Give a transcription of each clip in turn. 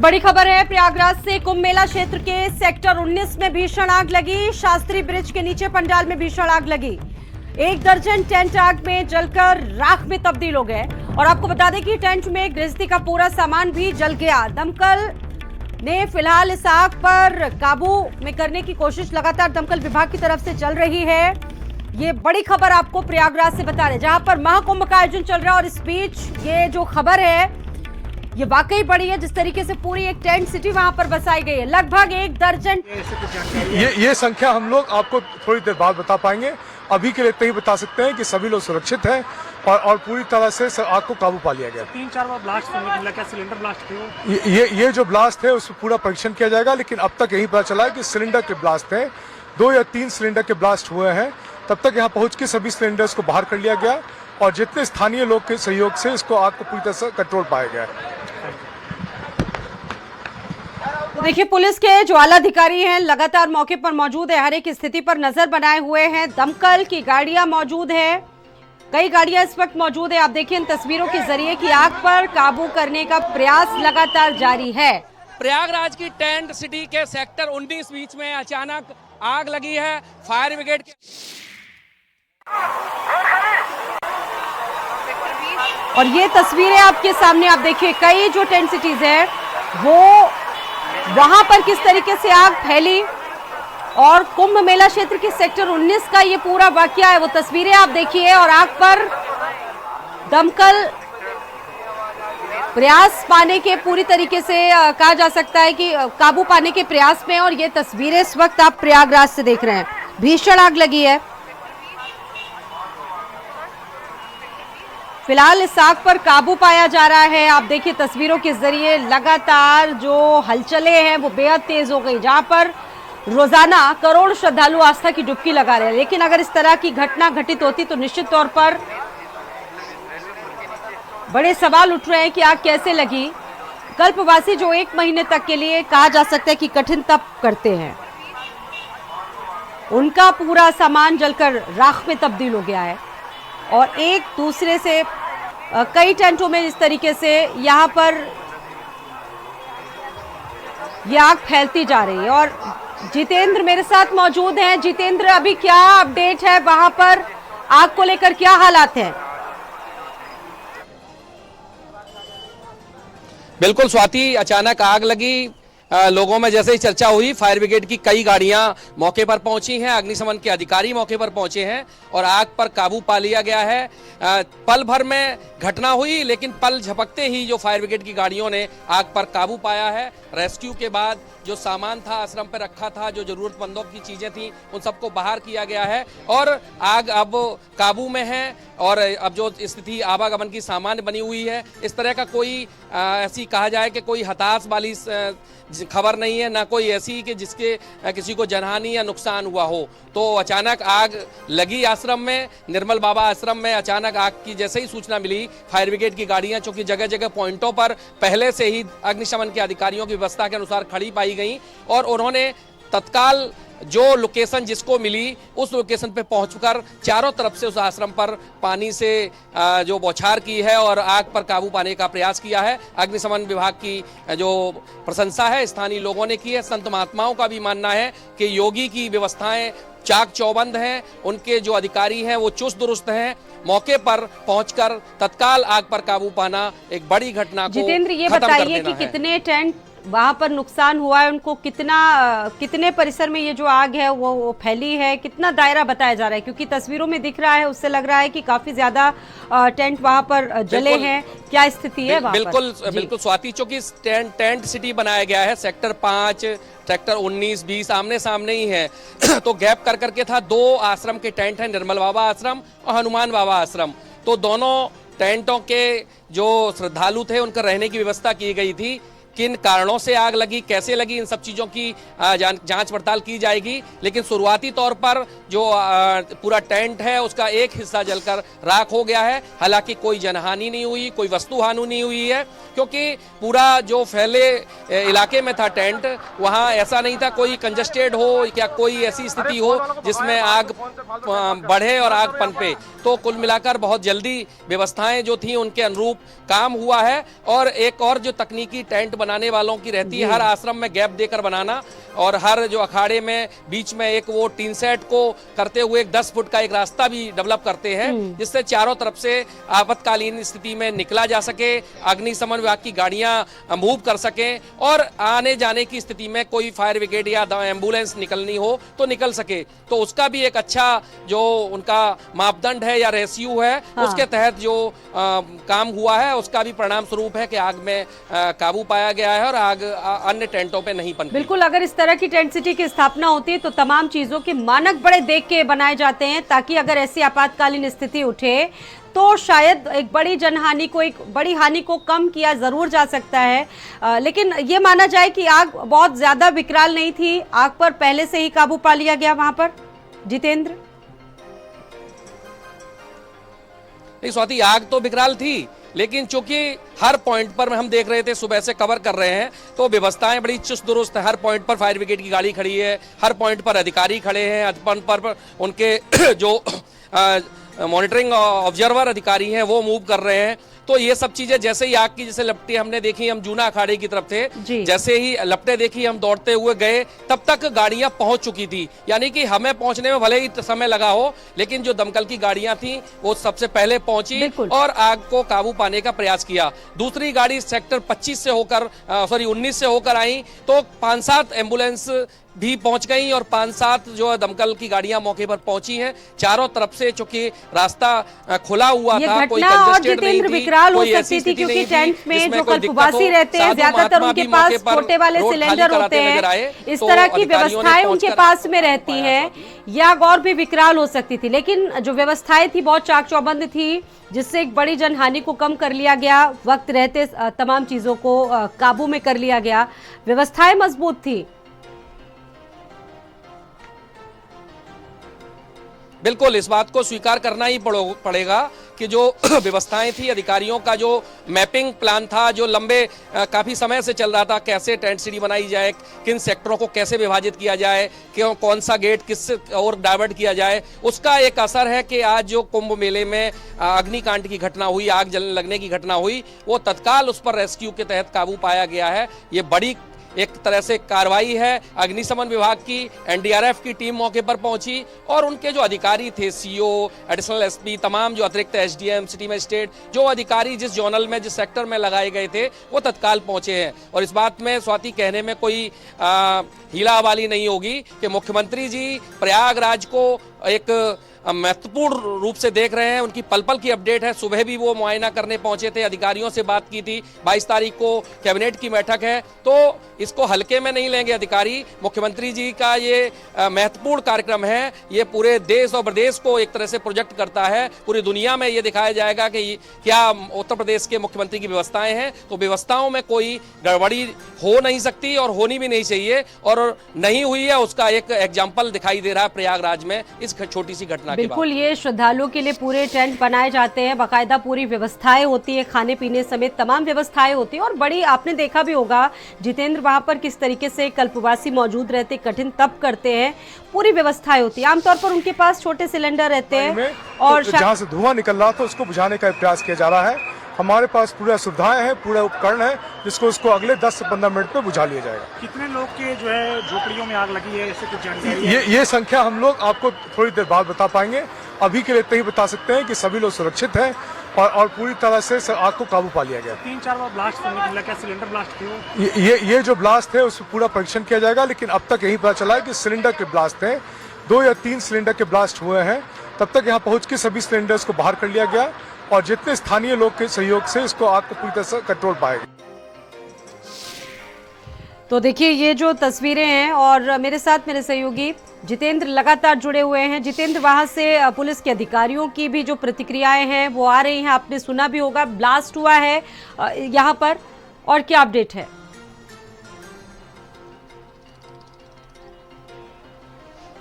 बड़ी खबर है प्रयागराज से। कुंभ मेला क्षेत्र के सेक्टर 19 में भीषण आग लगी। शास्त्री ब्रिज के नीचे पंडाल में भीषण आग लगी। 1 दर्जन टेंट आग में जलकर राख में तब्दील हो गए। और आपको बता दें कि टेंट में गृहस्थी का पूरा सामान भी जल गया। दमकल ने फिलहाल इस आग पर काबू में करने की कोशिश लगातार दमकल विभाग की तरफ से चल रही है। ये बड़ी खबर आपको प्रयागराज से बता रहे, जहां पर महाकुंभ का आयोजन चल रहा है। और इस बीच ये जो खबर है ये वाकई बड़ी है, जिस तरीके से पूरी एक टेंट सिटी वहां पर बसाई गई है। लगभग 1 दर्जन। ये संख्या हम लोग आपको थोड़ी देर बाद बता पाएंगे। अभी के लिए इतना ही बता सकते हैं कि सभी लोग सुरक्षित हैं और पूरी तरह से आग को काबू पा लिया गया। 3-4 बार ब्लास्ट होने मिला, क्या सिलेंडर ब्लास्ट थे? ये जो ब्लास्ट है उसमें पूरा परीक्षण किया जाएगा, लेकिन अब तक यही पता चला है कि सिलेंडर के ब्लास्ट थे। 2 या 3 सिलेंडर के ब्लास्ट हुए हैं। तब तक यहाँ पहुंच के सभी सिलेंडर्स को बाहर कर लिया गया और जितने स्थानीय लोग के सहयोग से इसको आग को पूरी तरह से कंट्रोल पाया गया। देखिए, पुलिस के ज्वाला अधिकारी हैं, लगातार मौके पर मौजूद है, हर एक स्थिति पर नजर बनाए हुए हैं। दमकल की गाड़ियां मौजूद है, कई गाड़ियां इस वक्त मौजूद है। आप देखिए इन तस्वीरों के जरिए कि आग पर काबू करने का प्रयास लगातार जारी है। प्रयागराज की टेंट सिटी के सेक्टर 19 बीच में अचानक आग लगी है। फायर ब्रिगेड के और ये तस्वीरें आपके सामने, आप देखिए कई जो टेंट सिटीज है वो वहां पर किस तरीके से आग फैली। और कुंभ मेला क्षेत्र के सेक्टर 19 का ये पूरा वाकया है, वो तस्वीरें आप देखिए। और आग पर दमकल प्रयास पाने के पूरी तरीके से कहा जा सकता है कि काबू पाने के प्रयास में। और ये तस्वीरें इस वक्त आप प्रयागराज से देख रहे हैं, भीषण आग लगी है। फिलहाल इस आग पर काबू पाया जा रहा है। आप देखिए तस्वीरों के जरिए लगातार जो हलचलें हैं वो बेहद तेज हो गई, जहां पर रोजाना करोड़ श्रद्धालु आस्था की डुबकी लगा रहे हैं। लेकिन अगर इस तरह की घटना घटित होती तो निश्चित तौर पर बड़े सवाल उठ रहे हैं कि आग कैसे लगी। कल्पवासी जो 1 महीने तक के लिए कहा जा सकता है कि कठिन तप करते हैं, उनका पूरा सामान जलकर राख में तब्दील हो गया है। और एक दूसरे से कई टेंटों में इस तरीके से यहाँ पर यह आग फैलती जा रही है। और जितेंद्र मेरे साथ मौजूद हैं। जितेंद्र, अभी क्या अपडेट है वहां पर, आग को लेकर क्या हालात हैं? बिल्कुल स्वाति, अचानक आग लगी। लोगों में जैसे ही चर्चा हुई, फायर ब्रिगेड की कई गाड़ियां मौके पर पहुंची हैं, अग्निशमन के अधिकारी मौके पर पहुंचे हैं और आग पर काबू पा लिया गया है। पल भर में घटना हुई, लेकिन पल झपकते ही जो फायर ब्रिगेड की गाड़ियों ने आग पर काबू पाया है। रेस्क्यू के बाद जो सामान था आश्रम पर रखा था, जो जरूरतमंदों की चीजें थी, उन सबको बाहर किया गया है और आग अब काबू में है। और अब जो स्थिति आवागमन की सामान्य बनी हुई है, इस तरह का कोई ऐसी कहा जाए कि कोई हताश वाली खबर नहीं है, ना कोई ऐसी कि जिसके किसी को जनहानि या नुकसान हुआ हो। तो अचानक आग लगी आश्रम में, निर्मल बाबा आश्रम में। अचानक आग की जैसे ही सूचना मिली, फायर ब्रिगेड की गाड़ियां चूंकि जगह जगह पॉइंटों पर पहले से ही अग्निशमन के अधिकारियों की व्यवस्था के अनुसार खड़ी पाई गई और उन्होंने तत्काल जो लोकेशन जिसको मिली उस लोकेशन पे पहुंचकर चारों तरफ से उस आश्रम पर पानी से जो बौछार की है और आग पर काबू पाने का प्रयास किया है। अग्निशमन विभाग की जो प्रशंसा है स्थानीय लोगों ने की है। संत महात्माओं का भी मानना है कि योगी की व्यवस्थाएं चाक चौबंद हैं, उनके जो अधिकारी हैं वो चुस्त दुरुस्त हैं। मौके पर पहुंचकर तत्काल आग पर काबू पाना एक बड़ी घटना को जितेंद्र, ये बताइए कि कितने टेंट वहां पर नुकसान हुआ है, उनको कितने परिसर में ये जो आग है वो फैली है, कितना दायरा बताया जा रहा है? क्योंकि तस्वीरों में दिख रहा है, उससे लग रहा है कि काफी ज्यादा टेंट वहां पर जले हैं। क्या स्थिति है वहां पर? बिल्कुल स्वाति, चूंकि टेंट सिटी बनाया गया है, सेक्टर 5 सेक्टर 19 20 आमने सामने ही है तो गैप कर करके था। 2 आश्रम के टेंट हैं, निर्मल बाबा आश्रम और हनुमान बाबा आश्रम। तो दोनों टेंटों के जो श्रद्धालु थे उनका रहने की व्यवस्था की गई थी। किन कारणों से आग लगी, कैसे लगी, इन सब चीज़ों की जांच पड़ताल की जाएगी। लेकिन शुरुआती तौर पर जो पूरा टेंट है उसका एक हिस्सा जलकर राख हो गया है। हालांकि कोई जनहानि नहीं हुई, कोई वस्तु हानि नहीं हुई है, क्योंकि पूरा जो फैले इलाके में था टेंट, वहाँ ऐसा नहीं था कोई कंजस्टेड हो या कोई ऐसी स्थिति हो जिसमें आग बढ़े और आग पनपे। तो कुल मिलाकर बहुत जल्दी व्यवस्थाएं जो थी उनके अनुरूप काम हुआ है। और एक और जो तकनीकी टेंट बनाने वालों की रहती है, हर आश्रम में गैप देकर बनाना और हर जो अखाड़े में बीच में एक वो टीन सेट को करते हुए एक 10 फुट का एक रास्ता भी डेवलप करते हैं, जिससे चारों तरफ से आपातकालीन स्थिति में निकला जा सके, अग्निशमन विभाग की गाड़ियां मूव कर सकें और आने जाने की स्थिति में कोई फायर ब्रिगेड या एम्बुलेंस निकलनी हो तो निकल सके। तो उसका भी एक अच्छा जो उनका मापदंड है या रेशियो है, उसके तहत जो काम हुआ है उसका भी परिणाम स्वरूप है कि आग में काबू पाया गया है और आग अन्य टेंटों पे नहीं पनपी। बिल्कुल, अगर इस तरह की टेंट सिटी की स्थापना होती है तो तमाम चीजों के मानक बड़े देख के बनाए जाते हैं, ताकि अगर ऐसी आपातकालीन स्थिति उठे तो शायद एक बड़ी जनहानि को, एक बड़ी हानि को कम किया जरूर जा सकता है। लेकिन ये माना जाए कि आग बहुत ज्यादा विकराल नहीं थी, आग पर पहले से ही काबू पा लिया गया वहां पर। जितेंद्र, नहीं स्वाति, आग तो विकराल थी, लेकिन चूंकि हर पॉइंट पर हम देख रहे थे, सुबह से कवर कर रहे हैं, तो व्यवस्थाएं बड़ी चुस्त दुरुस्त है। हर पॉइंट पर फायर ब्रिगेड की गाड़ी खड़ी है, हर पॉइंट पर अधिकारी खड़े हैं, हर पॉइंट पर उनके जो मॉनिटरिंग ऑब्जर्वर अधिकारी हैं वो मूव कर रहे हैं। तो ये सब चीजें जैसे ही आग की जैसे लपटें हमने देखी, हम जूना अखाड़े की तरफ थे, जैसे ही लपटें देखी हम दौड़ते हुए गए, तब तक गाड़ियां पहुंच चुकी थी। यानी कि हमें पहुंचने में भले ही समय लगा हो, लेकिन जो दमकल की गाड़ियां थी वो सबसे पहले पहुंची और आग को काबू पाने का प्रयास किया। दूसरी गाड़ी सेक्टर 19 से होकर आई तो 5-7 एम्बुलेंस भी पहुंच गई और 5-7 जो दमकल की गाड़ियां मौके पर पहुंची हैं। चारों तरफ से चूंकि रास्ता खुला हुआ था, कोई कंजेस्टेड नहीं थी, विकराल हो सकती थी, क्योंकि टेंट में जो कल्पवासी रहते हैं ज्यादातर उनके पास छोटे वाले सिलेंडर होते हैं, इस तरह की व्यवस्थाएं उनके पास में रहती हैं, या और भी विकराल हो सकती थी। लेकिन जो व्यवस्थाएं थी बहुत चाक चौबंद थी, जिससे एक बड़ी जनहानि को कम कर लिया गया, वक्त रहते तमाम चीजों को काबू में कर लिया गया, व्यवस्थाएं मजबूत थी। बिल्कुल, इस बात को स्वीकार करना ही पड़ेगा कि जो व्यवस्थाएं थी, अधिकारियों का जो मैपिंग प्लान था, जो लंबे काफी समय से चल रहा था, कैसे टेंट सिटी बनाई जाए, किन सेक्टरों को कैसे विभाजित किया जाए, क्यों कौन सा गेट किस और डाइवर्ट किया जाए, उसका एक असर है कि आज जो कुंभ मेले में अग्निकांड की घटना हुई, आग जलने लगने की घटना हुई, वो तत्काल उस पर रेस्क्यू के तहत काबू पाया गया है। ये बड़ी एक तरह से कार्रवाई है। अग्निशमन विभाग की एनडीआरएफ की टीम मौके पर पहुंची और उनके जो अधिकारी थे, सीओ, एडिशनल एसपी, तमाम जो अतिरिक्त एसडीएम, सिटी मजिस्ट्रेट, जो अधिकारी जिस जोनल में जिस सेक्टर में लगाए गए थे वो तत्काल पहुंचे हैं। और इस बात में स्वाति कहने में कोई हीलावाली नहीं होगी कि मुख्यमंत्री जी प्रयागराज को एक महत्वपूर्ण रूप से देख रहे हैं। उनकी पल पल की अपडेट है। सुबह भी वो मुआयना करने पहुंचे थे, अधिकारियों से बात की थी। 22 तारीख को कैबिनेट की बैठक है, तो इसको हल्के में नहीं लेंगे अधिकारी। मुख्यमंत्री जी का ये महत्वपूर्ण कार्यक्रम है, ये पूरे देश और प्रदेश को एक तरह से प्रोजेक्ट करता है। पूरी दुनिया में ये दिखाया जाएगा कि क्या उत्तर प्रदेश के मुख्यमंत्री की व्यवस्थाएं हैं। तो व्यवस्थाओं में कोई गड़बड़ी हो नहीं सकती और होनी भी नहीं चाहिए, और नहीं हुई है उसका एक एग्जाम्पल दिखाई दे रहा है प्रयागराज में इस छोटी सी घटना। बिल्कुल, ये श्रद्धालुओं के लिए पूरे टेंट बनाए जाते हैं, बाकायदा पूरी व्यवस्थाएं होती है, खाने पीने समेत तमाम व्यवस्थाएं होती हैं। और बड़ी आपने देखा भी होगा जितेंद्र, वहां पर किस तरीके से कल्पवासी मौजूद रहते, कठिन तप करते हैं, पूरी व्यवस्थाएं होती है। आमतौर पर उनके पास छोटे सिलेंडर रहते हैं और जहाँ से धुआं निकल रहा था उसको बुझाने का प्रयास किया जा रहा है। हमारे पास पूरा सुविधाएं हैं, पूरा उपकरण है, जिसको उसको अगले 10 से 15 मिनट में बुझा लिया जाएगा। कितने लोग के जो है झोपड़ियों में आग लगी है, ऐसे कुछ जानकारी है? ये संख्या हम लोग आपको थोड़ी देर बाद बता पाएंगे। अभी के लिए इतना ही बता सकते हैं कि सभी लोग सुरक्षित हैं और पूरी तरह से आग को काबू पा लिया गया। 3-4 बार ब्लास्ट होने मिला, क्या सिलेंडर ब्लास्ट थे? ये जो ब्लास्ट है उसमें पूरा परीक्षण किया जाएगा, लेकिन अब तक यही पता चला है कि सिलेंडर के ब्लास्ट थे। 2 या 3 सिलेंडर के ब्लास्ट हुए हैं। तब तक यहाँ पहुंच के सभी सिलेंडर्स को बाहर कर लिया गया और जितने स्थानीय लोग के सहयोग से इसको आग को पूरी तरह से कंट्रोल पाएगा। तो देखिए ये जो तस्वीरें हैं, और मेरे साथ मेरे सहयोगी जितेंद्र लगातार जुड़े हुए हैं। जितेंद्र, वहां से पुलिस के अधिकारियों की भी जो प्रतिक्रियाएं हैं वो आ रही हैं, आपने सुना भी होगा, ब्लास्ट हुआ है यहाँ पर, और क्या अपडेट है?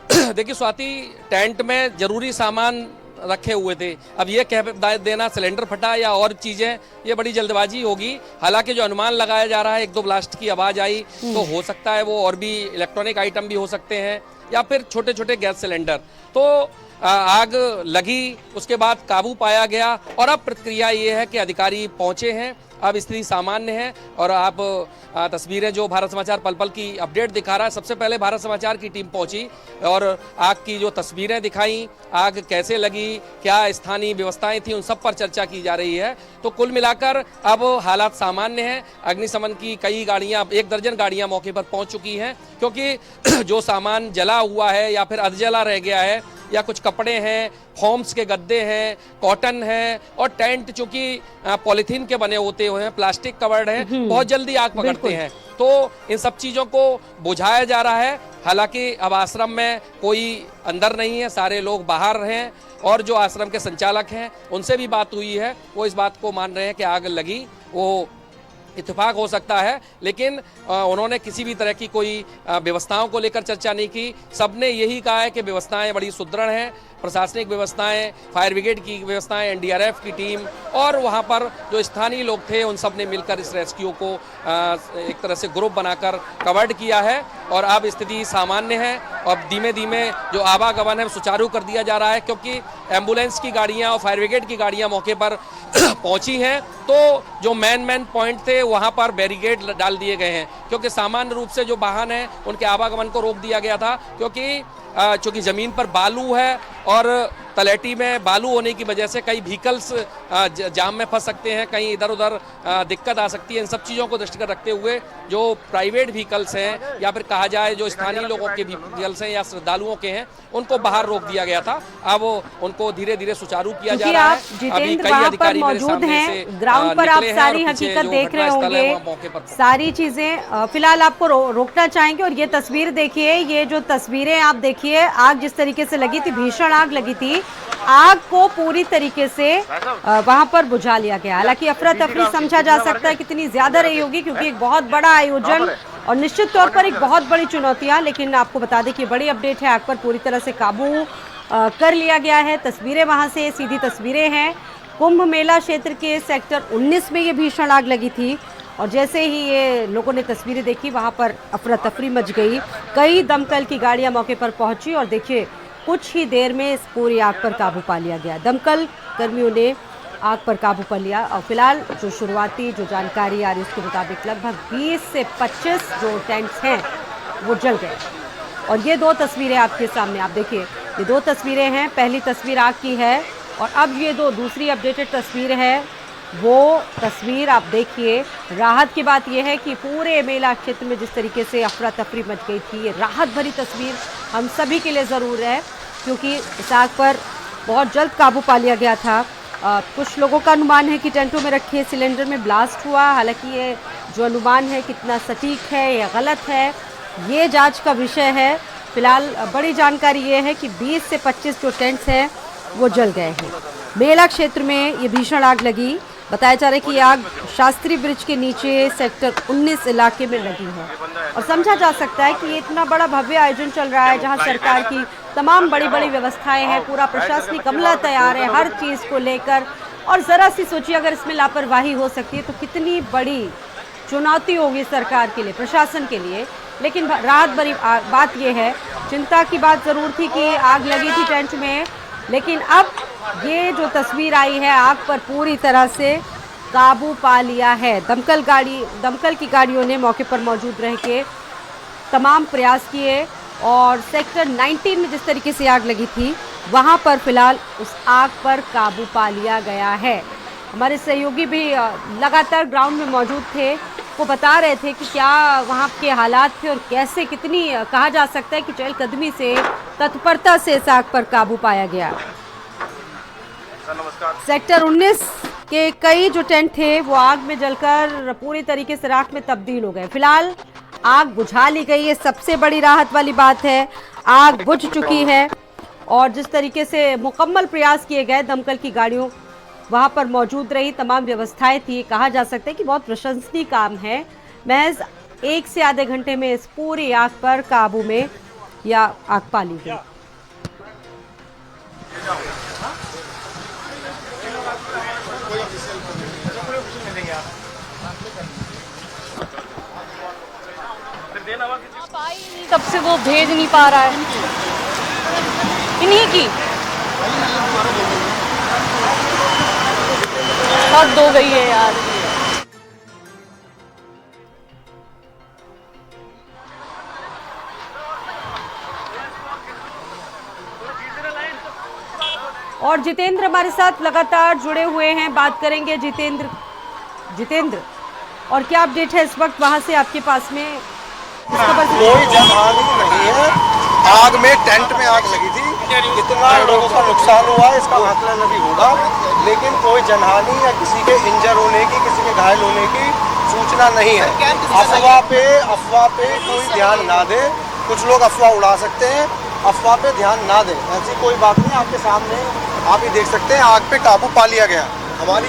देखिए स्वाति, टेंट में जरूरी सामान रखे हुए थे। अब ये कह देना सिलेंडर फटा या और चीजें, ये बड़ी जल्दबाजी होगी। हालांकि जो अनुमान लगाया जा रहा है, 1-2 ब्लास्ट की आवाज आई तो हो सकता है वो और भी इलेक्ट्रॉनिक आइटम भी हो सकते हैं या फिर छोटे छोटे गैस सिलेंडर। तो आग लगी, उसके बाद काबू पाया गया और अब प्रक्रिया ये है कि अधिकारी पहुंचे हैं अब स्थिति सामान्य है। और आप तस्वीरें जो भारत समाचार पल पल की अपडेट दिखा रहा है, सबसे पहले भारत समाचार की टीम पहुंची और आग की जो तस्वीरें दिखाई, आग कैसे लगी, क्या स्थानीय व्यवस्थाएं थी, उन सब पर चर्चा की जा रही है। तो कुल मिलाकर अब हालात सामान्य हैं। अग्निशमन की कई गाड़ियां, 1 दर्जन गाड़ियां मौके पर पहुंच चुकी हैं, क्योंकि जो सामान जला हुआ है या फिर अधजला रह गया है, या कुछ कपड़े हैं, फॉर्म्स के गद्दे हैं, कॉटन है और टेंट चूंकि पॉलिथीन के बने होते हुए हैं, प्लास्टिक कवर्ड है, बहुत जल्दी आग पकड़ते हैं। तो इन सब चीजों को बुझाया जा रहा है। हालांकि अब आश्रम में कोई अंदर नहीं है, सारे लोग बाहर हैं और जो आश्रम के संचालक हैं उनसे भी बात हुई है, वो इस बात को मान रहे हैं कि आग लगी वो इत्तेफाक हो सकता है, लेकिन उन्होंने किसी भी तरह की कोई व्यवस्थाओं को लेकर चर्चा नहीं की। सबने यही कहा है कि व्यवस्थाएं बड़ी सुदृढ़ हैं, प्रशासनिक व्यवस्थाएं, फायर ब्रिगेड की व्यवस्थाएं, एनडीआरएफ की टीम और वहां पर जो स्थानीय लोग थे उन सब ने मिलकर इस रेस्क्यू को एक तरह से ग्रुप बनाकर कवर्ड किया है। और अब स्थिति सामान्य है और धीमे धीमे जो आवागमन है सुचारू कर दिया जा रहा है, क्योंकि एम्बुलेंस की गाड़ियां और फायर ब्रिगेड की गाड़ियां मौके पर पहुंची हैं। तो जो मेन पॉइंट थे वहां पर बैरिकेड डाल दिए गए हैं, क्योंकि सामान्य रूप से जो वाहन है उनके आवागमन को रोक दिया गया था, क्योंकि चूंकि जमीन पर बालू है और तलेटी में बालू होने की वजह से कई व्हीकल्स जाम में फंस सकते हैं, कहीं इधर उधर दिक्कत आ सकती है। इन सब चीज़ों को दृष्टिगत रखते हुए जो प्राइवेट व्हीकल्स हैं या फिर कहा जाए जो स्थानीय लोगों के व्हीकल्स हैं या श्रद्धालुओं के हैं, उनको बाहर रोक दिया गया था। अब उनको धीरे धीरे सुचारू किया जा रहा है। अभी कई अधिकारी मेरे सामने से ग्राउंड पर आप सारी हकीकत देख रहे होंगे, सारी चीजें फिलहाल आपको रोकना चाहेंगे। और ये तस्वीर देखिए, ये जो तस्वीरें आप देखिए, आग जिस तरीके से लगी थी, भीषण आग लगी थी, आग को पूरी तरीके से वहां पर बुझा लिया गया। हालांकि अफरा तफरी समझा जा सकता है कितनी ज्यादा रही होगी, क्योंकि एक बहुत बड़ा आयोजन और निश्चित तौर पर एक बहुत बड़ी चुनौतियां। लेकिन आपको बता दें कि बड़ी अपडेट है, आग पर पूरी तरह से काबू कर लिया गया है। तस्वीरें वहां से सीधी तस्वीरें हैं, कुंभ मेला क्षेत्र के सेक्टर 19 में ये भीषण आग लगी थी और जैसे ही ये लोगों ने तस्वीरें देखी वहां पर अफरा तफरी मच गई। कई दमकल की गाड़ियां मौके पर पहुंची और देखिए कुछ ही देर में इस पूरी आग पर काबू पा लिया गया। दमकल कर्मियों ने आग पर काबू पा लिया और फिलहाल जो शुरुआती जो जानकारी आ रही है उसके मुताबिक लगभग 20 से 25 जो टेंट्स हैं वो जल गए। और ये 2 तस्वीरें आपके सामने, आप देखिए ये 2 तस्वीरें हैं। पहली तस्वीर आग की है और अब ये दूसरी अपडेटेड तस्वीर है, वो तस्वीर आप देखिए। राहत की बात यह है कि पूरे मेला क्षेत्र में जिस तरीके से अफरा तफरी मच गई थी, ये राहत भरी तस्वीर हम सभी के लिए ज़रूर है, क्योंकि इस आग पर बहुत जल्द काबू पा लिया गया था। कुछ लोगों का अनुमान है कि टेंटों में रखे सिलेंडर में ब्लास्ट हुआ। हालांकि ये जो अनुमान है कितना सटीक है या गलत है, ये जांच का विषय है। फिलहाल बड़ी जानकारी ये है कि 20 से 25 जो टेंट्स हैं वो जल गए हैं। मेला क्षेत्र में ये भीषण आग लगी। बताया जा रहा है कि ये आग शास्त्री ब्रिज के नीचे सेक्टर 19 इलाके में लगी है और समझा जा सकता है कि ये इतना बड़ा भव्य आयोजन चल रहा है, जहां सरकार की तमाम बड़ी बड़ी व्यवस्थाएं हैं, पूरा प्रशासनिक अमला तैयार है हर चीज़ को लेकर। और ज़रा सी सोचिए अगर इसमें लापरवाही हो सकती है तो कितनी बड़ी चुनौती होगी सरकार के लिए, प्रशासन के लिए। लेकिन राहत भरी बात यह है, चिंता की बात ज़रूर थी कि आग लगी थी टेंट में, लेकिन अब ये जो तस्वीर आई है, आग पर पूरी तरह से काबू पा लिया है। दमकल की गाड़ियों ने मौके पर मौजूद रह के तमाम प्रयास किए और सेक्टर 19 में जिस तरीके से आग लगी थी वहां पर फिलहाल उस आग पर काबू पा लिया गया है। हमारे सहयोगी भी लगातार ग्राउंड में मौजूद थे, वो बता रहे थे कि क्या वहाँ के हालात थे और कैसे कितनी कहा जा सकता है कि चहलकदमी से, तत्परता से इस आग पर काबू पाया गया। सेक्टर 19 के कई जो टेंट थे वो आग में जलकर पूरी तरीके से राख में तब्दील हो गए। फिलहाल आग बुझा ली गई है, सबसे बड़ी राहत वाली बात है, आग बुझ चुकी है और जिस तरीके से मुकम्मल प्रयास किए गए, दमकल की गाड़ियों वहाँ पर मौजूद रही, तमाम व्यवस्थाएं थी। कहा जा सकता है कि बहुत प्रशंसनीय काम है। महज 1 से आधे घंटे में इस पूरी आग पर काबू में या आग पा ली गई। आप आई नहीं, तब से वो भेज नहीं पा रहा है। इन्हीं की और 2 गई है यार। और जितेंद्र हमारे साथ लगातार जुड़े हुए हैं, बात करेंगे जितेंद्र और क्या अपडेट है इस वक्त वहां से आपके पास में? कोई जनहानि नहीं है। आग में टेंट में आग लगी थी, कितना लोगों का नुकसान हुआ है इसका आकलन अभी होगा, लेकिन कोई जनहानि या किसी के इंजर होने की, किसी के घायल होने की सूचना नहीं है। अफवाह पे कोई ध्यान ना दे। कुछ लोग अफवाह उड़ा सकते हैं, अफवाह पे ध्यान ना दें। ऐसी कोई बात नहीं, आपके सामने आप ही देख सकते हैं आग पे काबू पा लिया गया। हमारी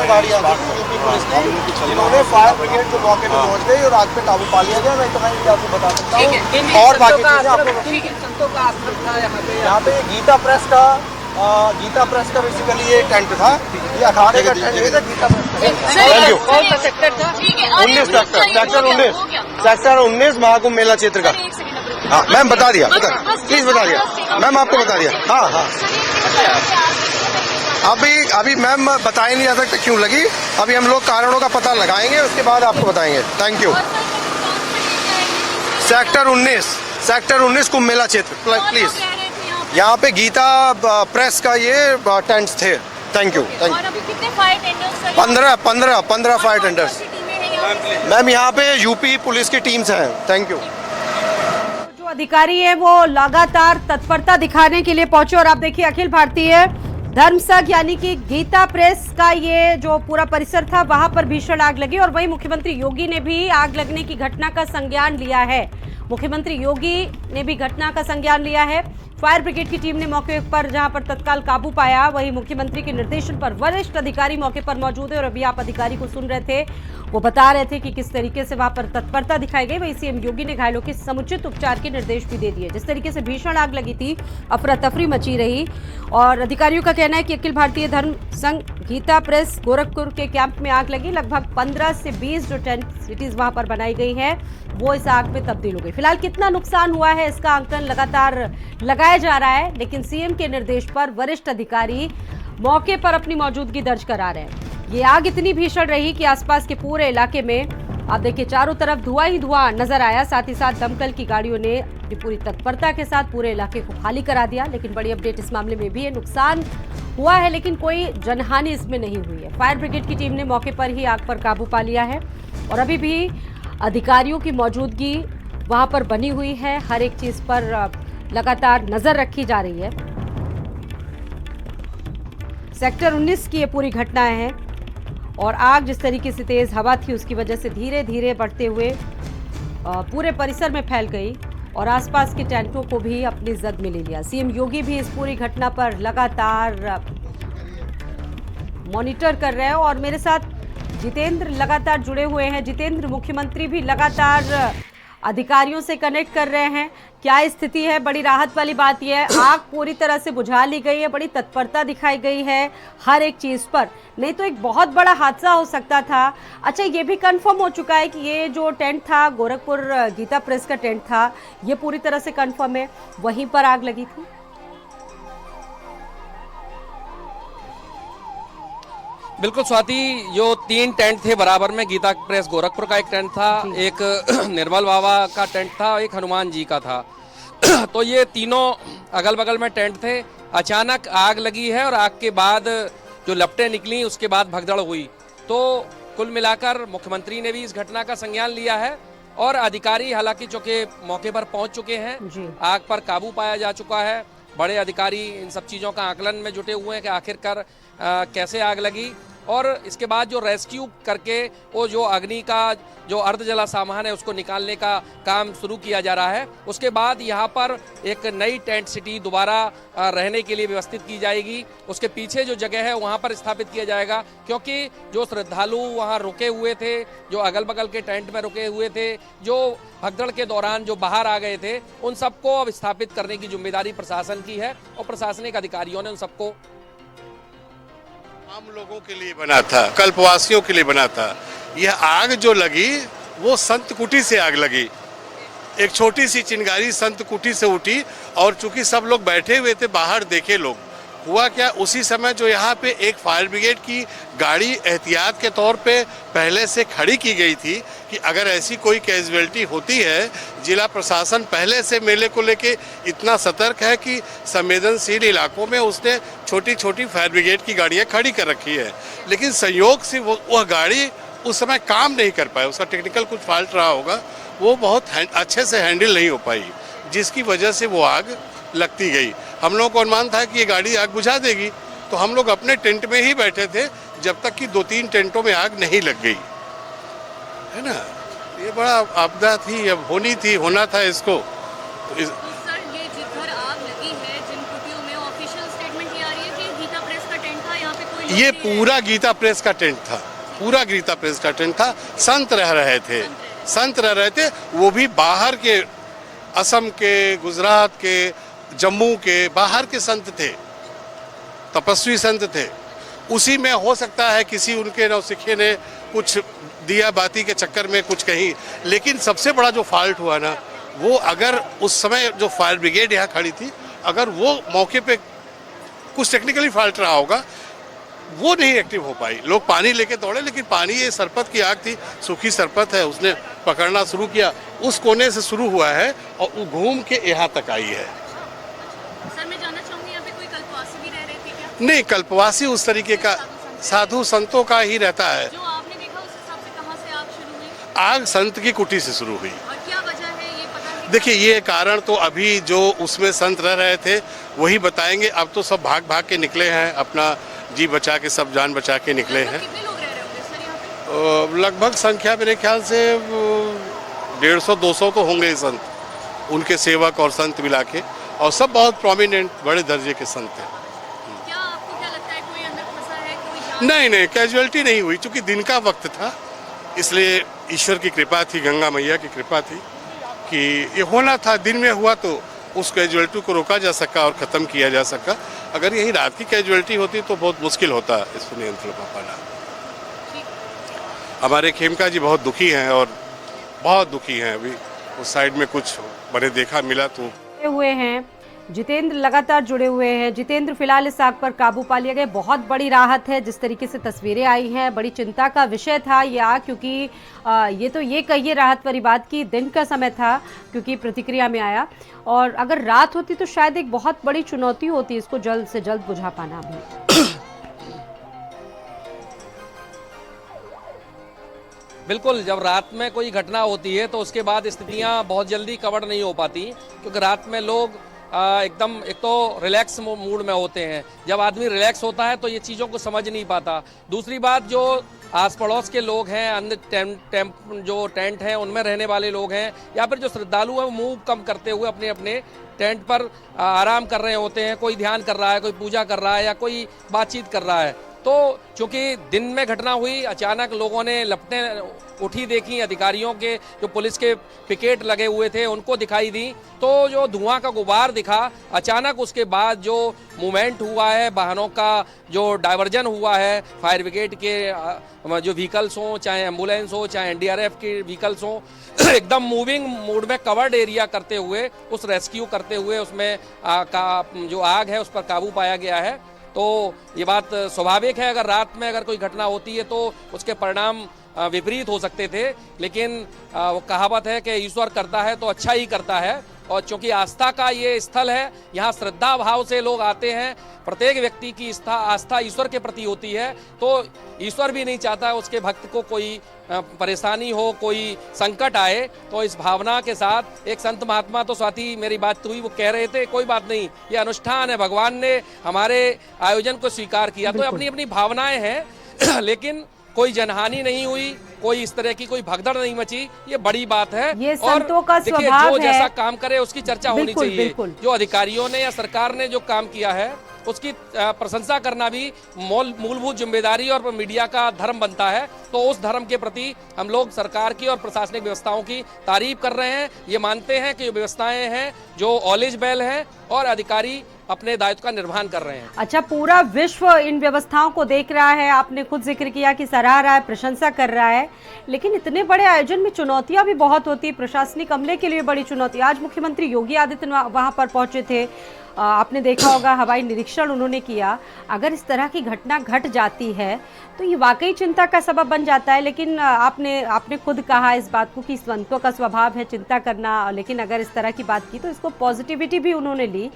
गाड़ियाँ यूपी पुलिस ने, इन्होंने फायर ब्रिगेड जो मौके पर पहुंच गई और आग पे काबू पा लिया गया। मैं इतना ही आपको बता सकता हूँ और बाकी चीजें आपको। यहाँ पे गीता प्रेस का बेसिकली ये टेंट था, ये अखाड़े का टेंट नहीं था, गीता प्रेस सेक्टर 19 महाकुंभ मेला क्षेत्र का। हाँ मैम बता दिया, प्लीज बता दिया मैम, आपको बता दिया। हाँ अभी मैम बता ही नहीं जा सकता क्यों लगी। अभी हम लोग कारणों का पता लगाएंगे, उसके बाद आपको बताएंगे। Thank you. Sector 19 Kumbh Mela क्षेत्र प्लीज। यहाँ पे गीता प्रेस का ये टेंट्स थे। Thank you. और अभी कितने fire tenders? 15 fire tenders ma'am, यहाँ पे यूपी पुलिस की टीम्स हैं। Thank you. जो अधिकारी है वो लगातार तत्परता दिखाने के लिए पहुंचे और आप देखिए अखिल भारतीय धर्म संघ यानी कि गीता प्रेस का ये जो पूरा परिसर था वहां पर भीषण आग लगी और वहीं मुख्यमंत्री योगी ने भी आग लगने की घटना का संज्ञान लिया है। मुख्यमंत्री योगी ने भी घटना का संज्ञान लिया है। फायर ब्रिगेड की टीम ने मौके पर जहां पर तत्काल काबू पाया, वहीं मुख्यमंत्री के निर्देशन पर वरिष्ठ अधिकारी मौके पर मौजूद है और अभी आप अधिकारी को सुन रहे थे, वो बता रहे थे कि किस तरीके से वहां पर तत्परता दिखाई गई। वहीं सीएम योगी ने घायलों के समुचित उपचार के निर्देश भी दे दिए। जिस तरीके से भीषण आग लगी थी, अफरा तफरी मची रही और अधिकारियों का कहना है कि अखिल भारतीय धर्म संघ गीता प्रेस गोरखपुर के कैंप में आग लगी। लगभग 15 से 20 जो टेंट सिटीज वहां पर बनाई गई है वो इस आग में तब्दील हो गई। फिलहाल कितना नुकसान हुआ है इसका आंकलन लगातार लगाया जा रहा है, लेकिन सीएम के निर्देश पर वरिष्ठ अधिकारी मौके पर अपनी मौजूदगी दर्ज करा रहे हैं। ये आग इतनी भीषण रही कि आसपास के पूरे इलाके में आप देखिए चारों तरफ धुआं ही धुआं नजर आया। साथ ही साथ दमकल की गाड़ियों ने पूरी तत्परता के साथ पूरे इलाके को खाली करा दिया। लेकिन बड़ी अपडेट इस मामले में भी है, नुकसान हुआ है लेकिन कोई जनहानि इसमें नहीं हुई है। फायर ब्रिगेड की टीम ने मौके पर ही आग पर काबू पा लिया है और अभी भी अधिकारियों की मौजूदगी वहां पर बनी हुई है। हर एक चीज पर लगातार नजर रखी जा रही है। सेक्टर 19 की ये पूरी घटनाएं हैं और आग जिस तरीके से तेज हवा थी उसकी वजह से धीरे धीरे बढ़ते हुए पूरे परिसर में फैल गई और आसपास के टेंटों को भी अपनी जद में ले लिया। सीएम योगी भी इस पूरी घटना पर लगातार मॉनिटर कर रहे हैं और मेरे साथ जितेंद्र लगातार जुड़े हुए हैं। जितेंद्र, मुख्यमंत्री भी लगातार अधिकारियों से कनेक्ट कर रहे हैं, क्या स्थिति है? बड़ी राहत वाली बात यह है आग पूरी तरह से बुझा ली गई है, बड़ी तत्परता दिखाई गई है हर एक चीज पर, नहीं तो एक बहुत बड़ा हादसा हो सकता था। अच्छा, ये भी कंफर्म हो चुका है कि ये जो टेंट था गोरखपुर गीता प्रेस का टेंट था, ये पूरी तरह से कंफर्म है वहीं पर आग लगी थी? बिल्कुल स्वाति, जो 3 टेंट थे बराबर में, गीता प्रेस गोरखपुर का एक टेंट था, एक निर्मल बाबा का टेंट था, एक हनुमान जी का था। तो ये तीनों अगल बगल में टेंट थे। अचानक आग लगी है और आग के बाद जो लपटें निकली उसके बाद भगदड़ हुई। तो कुल मिलाकर मुख्यमंत्री ने भी इस घटना का संज्ञान लिया है और अधिकारी हालांकि चूंकि मौके पर पहुंच चुके हैं, आग पर काबू पाया जा चुका है। बड़े अधिकारी इन सब चीज़ों का आकलन में जुटे हुए हैं कि आखिरकार कैसे आग लगी और इसके बाद जो रेस्क्यू करके वो जो अग्नि का जो अर्ध जला सामान है उसको निकालने का काम शुरू किया जा रहा है। उसके बाद यहाँ पर एक नई टेंट सिटी दोबारा रहने के लिए व्यवस्थित की जाएगी। उसके पीछे जो जगह है वहाँ पर स्थापित किया जाएगा, क्योंकि जो श्रद्धालु वहाँ रुके हुए थे, जो अगल बगल के टेंट में रुके हुए थे, जो भगदड़ के दौरान जो बाहर आ गए थे, उन सबको अब स्थापित करने की जिम्मेदारी प्रशासन की है और प्रशासनिक अधिकारियों ने उन सबको आम लोगों के लिए बना था, कल्पवासियों के लिए बना था। यह आग जो लगी वो संत कुटी से आग लगी। एक छोटी सी चिंगारी संत कुटी से उठी और चूंकि सब लोग बैठे हुए थे बाहर, देखे लोग हुआ क्या, उसी समय जो यहाँ पे एक फायर ब्रिगेड की गाड़ी एहतियात के तौर पे पहले से खड़ी की गई थी कि अगर ऐसी कोई कैजुअलिटी होती है, जिला प्रशासन पहले से मेले को लेके इतना सतर्क है कि संवेदनशील इलाकों में उसने छोटी छोटी फायर ब्रिगेड की गाड़ियाँ खड़ी कर रखी है। लेकिन संयोग से वह गाड़ी उस समय काम नहीं कर पाए, उसका टेक्निकल कुछ फॉल्ट रहा होगा, वो बहुत अच्छे से हैंडल नहीं हो पाई, जिसकी वजह से वो आग लगती गई। हम लोगों को अनुमान था कि ये गाड़ी आग बुझा देगी, तो हम लोग अपने टेंट में ही बैठे थे जब तक कि 2-3 टेंटों में आग नहीं लग गई, है ना। ये बड़ा आपदा थी, अब होना था इसको। सर, ये जिधर आग लगी है, जिन कुटियों में ऑफिशियल स्टेटमेंट ये आ रही है कि गीता प्रेस का टेंट था, यहाँ पे कोई ये पूरा गीता प्रेस का टेंट था, पूरा गीता प्रेस का टेंट था। संत रह रहे थे, वो भी बाहर के, असम के, गुजरात के, जम्मू के, बाहर के संत थे, तपस्वी संत थे। उसी में हो सकता है किसी उनके नौसिखे ने कुछ दिया बाती के चक्कर में कुछ कहीं, लेकिन सबसे बड़ा जो फॉल्ट हुआ ना, वो अगर उस समय जो फायर ब्रिगेड यहाँ खड़ी थी, अगर वो मौके पे कुछ टेक्निकली फॉल्ट रहा होगा, वो नहीं एक्टिव हो पाई। लोग पानी लेके दौड़े, लेकिन पानी, ये सरपत की आग थी, सूखी सरपत है, उसने पकड़ना शुरू किया, उस कोने से शुरू हुआ है और वो घूम के यहाँ तक आई है। सर, मैं जानना चाहूंगी, यहाँ पे कोई कल्पवासी भी रह रहे थे क्या? नहीं, कल्पवासी उस तरीके का साधु संतों का ही रहता है। जो आपने देखा उस हिसाब से कहाँ से आग शुरू हुई आग संत की कुटी से शुरू हुई। और क्या वजह है ये पता नहीं? देखिए, ये कारण तो अभी जो उसमें संत रह रहे थे वही बताएंगे। अब तो सब भाग भाग के निकले हैं, अपना जी बचा के, सब जान बचा के निकले हैं। कितने लोग रह रहे होंगे सर यहाँ पे? लगभग संख्या मेरे ख्याल से 150-200 तो होंगे संत, उनके सेवक और संत मिला के, और सब बहुत प्रोमिनेंट बड़े दर्जे के संत हैं। क्या आपको क्या लगता है, कोई अंदर फंसा है, कोई जान? नहीं, कैजुअलिटी नहीं हुई, चूंकि दिन का वक्त था, इसलिए ईश्वर की कृपा थी, गंगा मैया की कृपा थी कि ये होना था। दिन में हुआ तो उस कैजुअलिटी को रोका जा सका और ख़त्म किया जा सका। अगर यही रात की कैजुअलिटी होती तो बहुत मुश्किल होता इस पर नियंत्रण पा पाना। हमारे खेमका जी बहुत दुखी हैं, और बहुत दुखी हैं। अभी उस साइड में कुछ मैंने देखा, मिला तो हुए हैं। जितेंद्र लगातार जुड़े हुए हैं। जितेंद्र, फिलहाल इस आग पर काबू पा लिया गया, बहुत बड़ी राहत है। जिस तरीके से तस्वीरें आई हैं, बड़ी चिंता का विषय था ये आग, क्योंकि ये तो ये कहिए राहत वाली बात की दिन का समय था, क्योंकि प्रतिक्रिया में आया, और अगर रात होती तो शायद एक बहुत बड़ी चुनौती होती इसको जल्द से जल्द बुझा पाना भी। बिल्कुल, जब रात में कोई घटना होती है तो उसके बाद स्थितियां बहुत जल्दी कवर नहीं हो पाती, क्योंकि रात में लोग एकदम, एक तो रिलैक्स मूड में होते हैं। जब आदमी रिलैक्स होता है तो ये चीज़ों को समझ नहीं पाता। दूसरी बात, जो आस पड़ोस के लोग हैं, अन्य जो टेंट हैं उनमें रहने वाले लोग हैं, या फिर जो श्रद्धालु हैं, वो मूव कम करते हुए अपने अपने टेंट पर आराम कर रहे होते हैं। कोई ध्यान कर रहा है, कोई पूजा कर रहा है, या कोई बातचीत कर रहा है। तो चूंकि दिन में घटना हुई, अचानक लोगों ने लपटें उठी देखी, अधिकारियों के जो पुलिस के पिकेट लगे हुए थे उनको दिखाई दी, तो जो धुआं का गुबार दिखा अचानक, उसके बाद जो मूवमेंट हुआ है, वाहनों का जो डाइवर्जन हुआ है, फायर ब्रिगेड के जो व्हीकल्स हों, चाहे एम्बुलेंस हो, चाहे एनडीआरएफ के व्हीकल्स हों, एकदम मूविंग मोड में कवर्ड एरिया करते हुए, उस रेस्क्यू करते हुए उसमें जो आग है उस पर काबू पाया गया है। तो ये बात स्वाभाविक है, अगर रात में अगर कोई घटना होती है तो उसके परिणाम विपरीत हो सकते थे, लेकिन वो कहावत है कि ईश्वर करता है तो अच्छा ही करता है। और चूंकि आस्था का ये स्थल है, यहाँ श्रद्धा भाव से लोग आते हैं, प्रत्येक व्यक्ति की आस्था ईश्वर के प्रति होती है, तो ईश्वर भी नहीं चाहता उसके भक्त को कोई परेशानी हो, कोई संकट आए। तो इस भावना के साथ एक संत महात्मा, तो स्वाति मेरी बात हुई, वो कह रहे थे कोई बात नहीं, ये अनुष्ठान है, भगवान ने हमारे आयोजन को स्वीकार किया, तो अपनी अपनी भावनाएं हैं, लेकिन कोई जनहानि नहीं हुई, कोई इस तरह की कोई भगदड़ नहीं मची, ये बड़ी बात है। ये संतों का स्वभाव जो है। जैसा काम करे उसकी चर्चा होनी चाहिए। बिल्कुल। जो अधिकारियों ने या सरकार ने जो काम किया है उसकी प्रशंसा करना भी मूलभूत जिम्मेदारी और मीडिया का धर्म बनता है। तो उस धर्म के प्रति हम लोग सरकार की और प्रशासनिक व्यवस्थाओं की तारीफ कर रहे हैं। ये मानते हैं कि ये व्यवस्थाएं हैं जो ऑल इज वेल हैं और अधिकारी अपने दायित्व का निर्वहन कर रहे हैं। अच्छा, पूरा विश्व इन व्यवस्थाओं को देख रहा है, आपने खुद जिक्र किया कि सराह रहा है, प्रशंसा कर रहा है, लेकिन इतने बड़े आयोजन में चुनौतियां भी बहुत होती, प्रशासनिक अमले के लिए बड़ी चुनौती। आज मुख्यमंत्री योगी आदित्यनाथ वहां पर पहुंचे थे, आपने देखा होगा हवाई निरीक्षण उन्होंने किया। अगर इस तरह की घटना घट जाती है तो ये वाकई चिंता का सबब बन जाता है। लेकिन आपने खुद कहा इस बात को कि संतों का स्वभाव है चिंता करना, लेकिन अगर इस तरह की बात की तो इसको पॉजिटिविटी भी उन्होंने ली।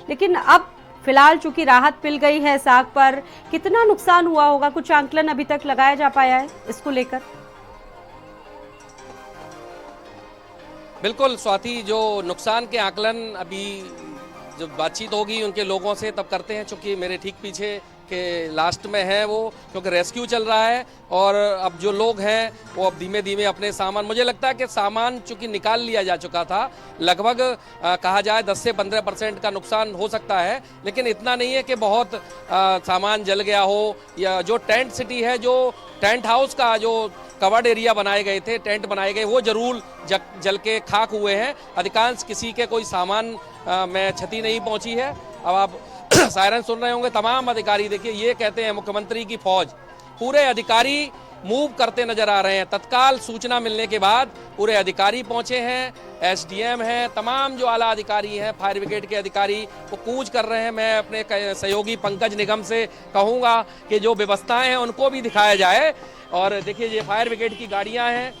लेकिन अब फिलहाल चूंकि राहत मिल गई है साग पर, कितना नुकसान हुआ होगा, कुछ आंकलन अभी तक लगाया जा पाया है इसको लेकर? बिल्कुल स्वाति, जो नुकसान के आकलन अभी जब बातचीत होगी उनके लोगों से तब करते हैं, चूंकि मेरे ठीक पीछे के लास्ट में है वो, क्योंकि रेस्क्यू चल रहा है और अब जो लोग हैं वो अब धीमे धीमे अपने सामान, मुझे लगता है कि सामान चूंकि निकाल लिया जा चुका था, लगभग कहा जाए 10 से 15% का नुकसान हो सकता है, लेकिन इतना नहीं है कि बहुत सामान जल गया हो। या जो टेंट सिटी है, जो टेंट हाउस का जो कवर्ड एरिया बनाए गए थे, टेंट बनाए गए, वो जरूर जल के खाक हुए हैं। अधिकांश किसी के कोई सामान में क्षति नहीं पहुंची है। अब आप सायरन सुन रहे होंगे, तमाम अधिकारी देखिए ये कहते हैं मुख्यमंत्री की फौज, पूरे अधिकारी मूव करते नजर आ रहे हैं। तत्काल सूचना मिलने के बाद पूरे अधिकारी पहुंचे हैं, एसडीएम हैं, तमाम जो आला अधिकारी हैं, फायर ब्रिगेड के अधिकारी वो कूच कर रहे हैं। मैं अपने सहयोगी पंकज निगम से कहूंगा कि जो व्यवस्थाएं हैं उनको भी दिखाया जाए। और देखिए ये फायर ब्रिगेड की गाड़ियां हैं,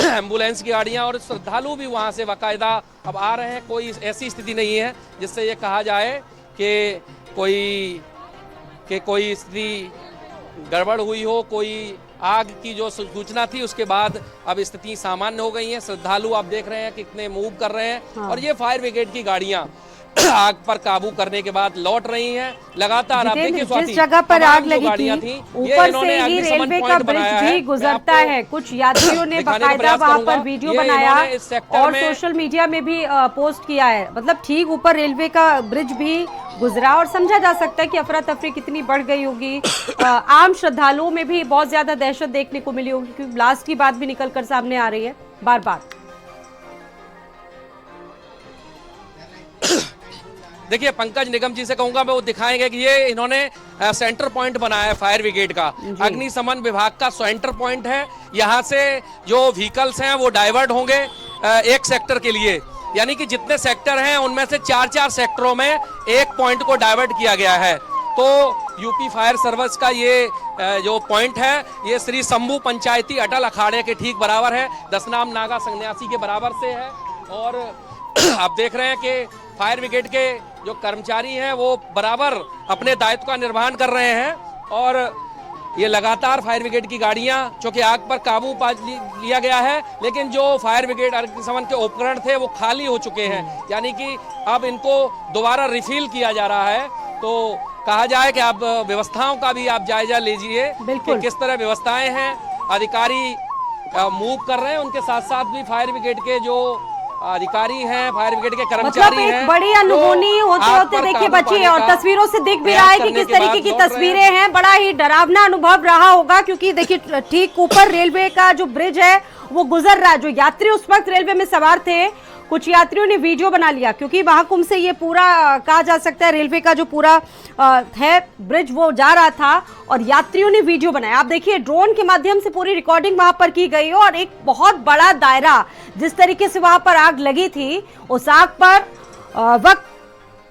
एम्बुलेंस की गाड़ियां, और श्रद्धालु भी वहां से बाकायदा अब आ रहे हैं। कोई ऐसी स्थिति नहीं है जिससे ये कहा जाए कि कोई स्थिति गड़बड़ हुई हो, कोई आग की जो सूचना थी उसके बाद अब स्थिति सामान्य हो गई है। श्रद्धालु आप देख रहे हैं कितने मूव कर रहे हैं। हाँ। और ये फायर ब्रिगेड की गाड़ियां आग पर काबू करने के बाद लौट रही हैं लगातार। आप देखिए जिस जगह पर आग लगी थी ऊपर से ही रेलवे का ब्रिज भी गुजरता है। कुछ यात्रियों ने बाकायदा वहां पर वीडियो बनाया और सोशल मीडिया में भी पोस्ट किया है। मतलब ठीक ऊपर रेलवे का ब्रिज भी गुजरा और समझा जा सकता है कि अफरा तफरी कितनी बढ़ गई होगी। आम श्रद्धालुओं में भी बहुत ज्यादा दहशत देखने को मिली होगी, क्योंकि ब्लास्ट की बात भी निकल कर सामने आ रही है बार बार। देखिए पंकज निगम जी से कहूंगा मैं, वो दिखाएंगे कि ये इन्होंने सेंटर पॉइंट बनाया है फायर ब्रिगेड का, अग्निशमन विभाग का सेंटर पॉइंट है। यहाँ से जो व्हीकल्स हैं वो डाइवर्ट होंगे एक सेक्टर के लिए, यानी कि जितने सेक्टर हैं उनमें से 4-4 सेक्टरों में एक पॉइंट को डाइवर्ट किया गया है। तो यूपी फायर सर्विस का ये जो पॉइंट है ये श्री शंभू पंचायती अटल अखाड़े के ठीक बराबर है, दशनाम नागा संन्यासी के बराबर से है। और आप देख रहे हैं कि फायर ब्रिगेड के जो कर्मचारी हैं वो बराबर अपने दायित्व का निर्वहन कर रहे हैं। और ये लगातार फायर ब्रिगेड की गाड़ियां, चूंकि आग पर काबू पा लिया गया है, लेकिन जो फायर ब्रिगेड अग्निशमन के उपकरण थे वो खाली हो चुके हैं, यानी कि अब इनको दोबारा रिफिल किया जा रहा है। तो कहा जाए कि आप व्यवस्थाओं का भी आप जायजा लीजिए कि किस तरह व्यवस्थाएं हैं। अधिकारी मूव कर रहे हैं, उनके साथ साथ भी फायर ब्रिगेड के जो अधिकारी हैं, फायर ब्रिगेड के कर्मचारी मतलब हैं। एक बड़ी अनहोनी होते देखिए बची, और तस्वीरों से दिख भी रहा है कि किस तरीके की तस्वीरें हैं। बड़ा ही डरावना अनुभव रहा होगा, क्योंकि देखिए ठीक ऊपर रेलवे का जो ब्रिज है वो गुजर रहा है। जो यात्री उस वक्त रेलवे में सवार थे, कुछ यात्रियों ने वीडियो बना लिया, क्योंकि महाकुंभ से ये पूरा कहा जा सकता है रेलवे का जो पूरा है ब्रिज वो जा रहा था और यात्रियों ने वीडियो बनाया। आप देखिए ड्रोन के माध्यम से पूरी रिकॉर्डिंग वहां पर की गई और एक बहुत बड़ा दायरा, जिस तरीके से वहां पर आग लगी थी, उस आग पर वक्त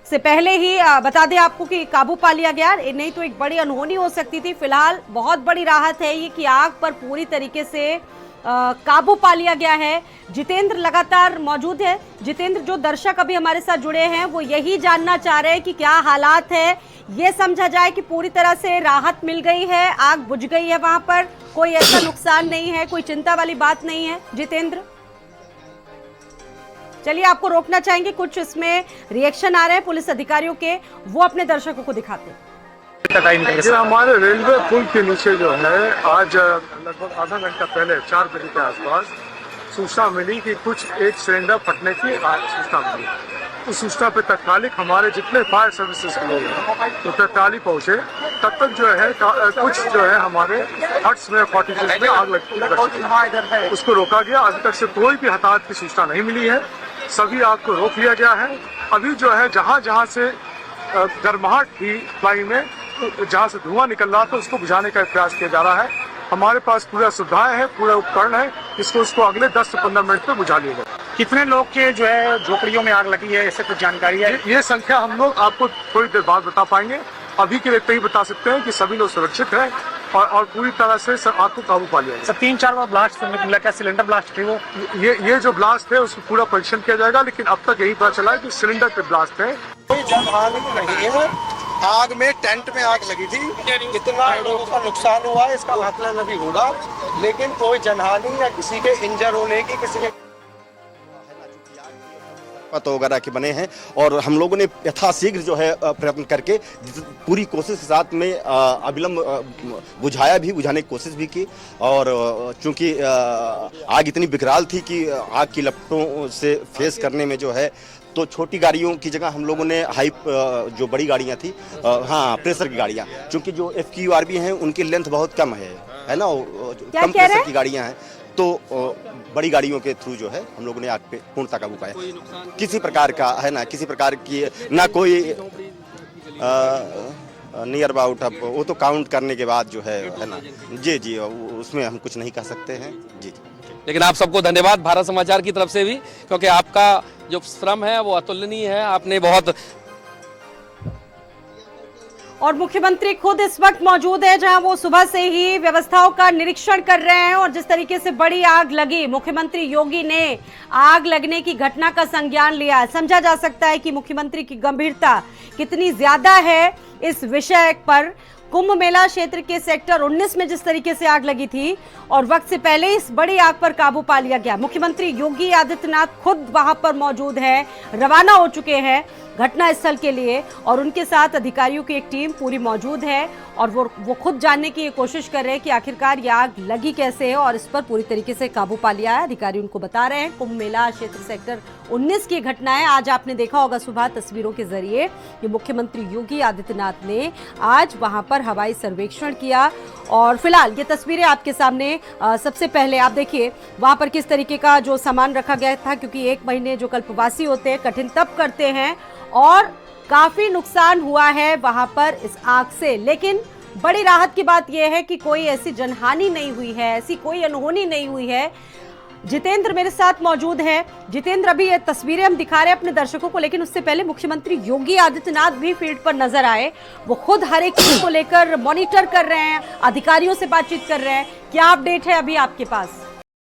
से पहले ही बता दें आपको कि काबू पा लिया गया, नहीं तो एक बड़ी अनहोनी हो सकती थी। फिलहाल बहुत बड़ी राहत है ये कि आग पर पूरी तरीके से काबू पा लिया गया है। जितेंद्र लगातार मौजूद है। जितेंद्र, जो दर्शक अभी हमारे साथ जुड़े हैं वो यही जानना चाह रहे हैं कि क्या हालात है, ये समझा जाए कि पूरी तरह से राहत मिल गई है, आग बुझ गई है, वहां पर कोई ऐसा नुकसान नहीं है, कोई चिंता वाली बात नहीं है। जितेंद्र, चलिए आपको रोकना चाहेंगे, कुछ इसमें रिएक्शन आ रहे हैं पुलिस अधिकारियों के, वो अपने दर्शकों को दिखाते हैं। हमारे रेलवे पुल के नीचे जो है आज लगभग आधा घंटा पहले 4 बजे के आसपास सूचना मिली कि कुछ एक सिलेंडर फटने की सूचना मिली। उस सूचना पे तत्कालिक हमारे जितने फायर सर्विसेज के लोग हैं तो तत्कालिक पहुंचे। तब तक जो है कुछ जो है हमारे हट्स में 46 में आग लगी, उसको रोका गया। अभी तक से कोई भी हताहत की सूचना नहीं मिली है, सभी आग को रोक लिया गया है। अभी जो है जहाँ से गर्माहट थी फ्लाई में, जहाँ से धुआं निकल रहा था उसको बुझाने का प्रयास किया जा रहा है। हमारे पास पूरा सुविधाएं हैं, पूरा उपकरण है, उसको अगले 10 से 15 मिनट में बुझा लिया जाए। कितने लोग के जो है झोपड़ियों में आग लगी है, इससे कुछ जानकारी है? ये संख्या हम लोग आपको थोड़ी देर बाद बता पाएंगे। अभी के लिए इतना ही बता सकते हैं कि सभी लोग सुरक्षित हैं और पूरी तरह से आग को काबू पा लिया है। सर 3-4 बार ब्लास्ट सुनने को मिला, क्या सिलेंडर ब्लास्ट थे वो? ये जो ब्लास्ट है उसको पूरा परीक्षण किया जाएगा, लेकिन अब तक यही पता चला है कि सिलेंडर के ब्लास्ट है। कोई जनहानि नहीं है। आग में टेंट में आग लगी थी, कितना लोगों का नुकसान हुआ है इसका आकलन अभी होगा, लेकिन कोई जनहानि या किसी के इंजर होने की, किसी के पतो वगैरह के बने हैं। और हम लोगों ने यथाशीघ्र जो है प्रयत्न करके पूरी कोशिश के साथ में अविलंब बुझाने की कोशिश भी की। और चूंकि आग इतनी विकराल थी कि आग की लपटों से फेस करने में जो है तो छोटी गाड़ियों की जगह हम लोगों ने जो बड़ी गाड़ियां थी, प्रेशर की गाड़ियां, चूंकि जो FQRB हैं उनकी लेंथ बहुत कम है ना, कम प्रेशर की गाड़ियां हैं, तो बड़ी गाड़ियों के थ्रू जो है हम लोगों ने आग पे पूर्णतः काबू पाया। किसी प्रकार का है ना, किसी प्रकार की ना कोई नियर अबाउट, अब वो तो काउंट करने के बाद जो है ना, जी उसमें हम कुछ नहीं कह सकते हैं जी। लेकिन आप सबको धन्यवाद भारत समाचार की तरफ से भी, क्योंकि आपका जो श्रम है वो अतुलनीय है। आपने बहुत और मुख्यमंत्री खुद इस वक्त मौजूद है जहां वो सुबह से ही व्यवस्थाओं का निरीक्षण कर रहे हैं। और जिस तरीके से बड़ी आग लगी, मुख्यमंत्री योगी ने आग लगने की घटना का संज्ञान लिया। समझा जा सकता है कि मुख्यमंत्री की गंभीरता कितनी ज्यादा है इस विषय पर। कुंभ मेला क्षेत्र के सेक्टर 19 में जिस तरीके से आग लगी थी और वक्त से पहले इस बड़ी आग पर काबू पा लिया गया। मुख्यमंत्री योगी आदित्यनाथ खुद वहां पर मौजूद हैं, रवाना हो चुके हैं घटना स्थल के लिए और उनके साथ अधिकारियों की एक टीम पूरी मौजूद है और वो खुद जानने की कोशिश कर रहे हैं कि आखिरकार ये आग लगी कैसे है और इस पर पूरी तरीके से काबू पा लिया है। अधिकारी उनको बता रहे हैं। कुंभ मेला क्षेत्र सेक्टर 19 की घटना है। आज आपने देखा होगा सुबह तस्वीरों के जरिए ये मुख्यमंत्री योगी आदित्यनाथ ने आज वहां पर हवाई सर्वेक्षण किया और फिलहाल ये तस्वीरें आपके सामने। सबसे पहले आप देखिए वहां पर किस तरीके का जो सामान रखा गया था, क्योंकि 1 महीने जो कल्पवासी होते हैं कठिन तप करते हैं और काफी नुकसान हुआ है वहां पर इस आग से। लेकिन बड़ी राहत की बात यह है कि कोई ऐसी जनहानि नहीं हुई है, ऐसी कोई अनहोनी नहीं हुई है। जितेंद्र मेरे साथ मौजूद है। जितेंद्र, अभी ये तस्वीरें हम दिखा रहे हैं अपने दर्शकों को, लेकिन उससे पहले मुख्यमंत्री योगी आदित्यनाथ भी फील्ड पर नजर आए। वो खुद हर एक चीज को लेकर मॉनिटर कर रहे हैं, अधिकारियों से बातचीत कर रहे हैं। क्या अपडेट है अभी आपके पास?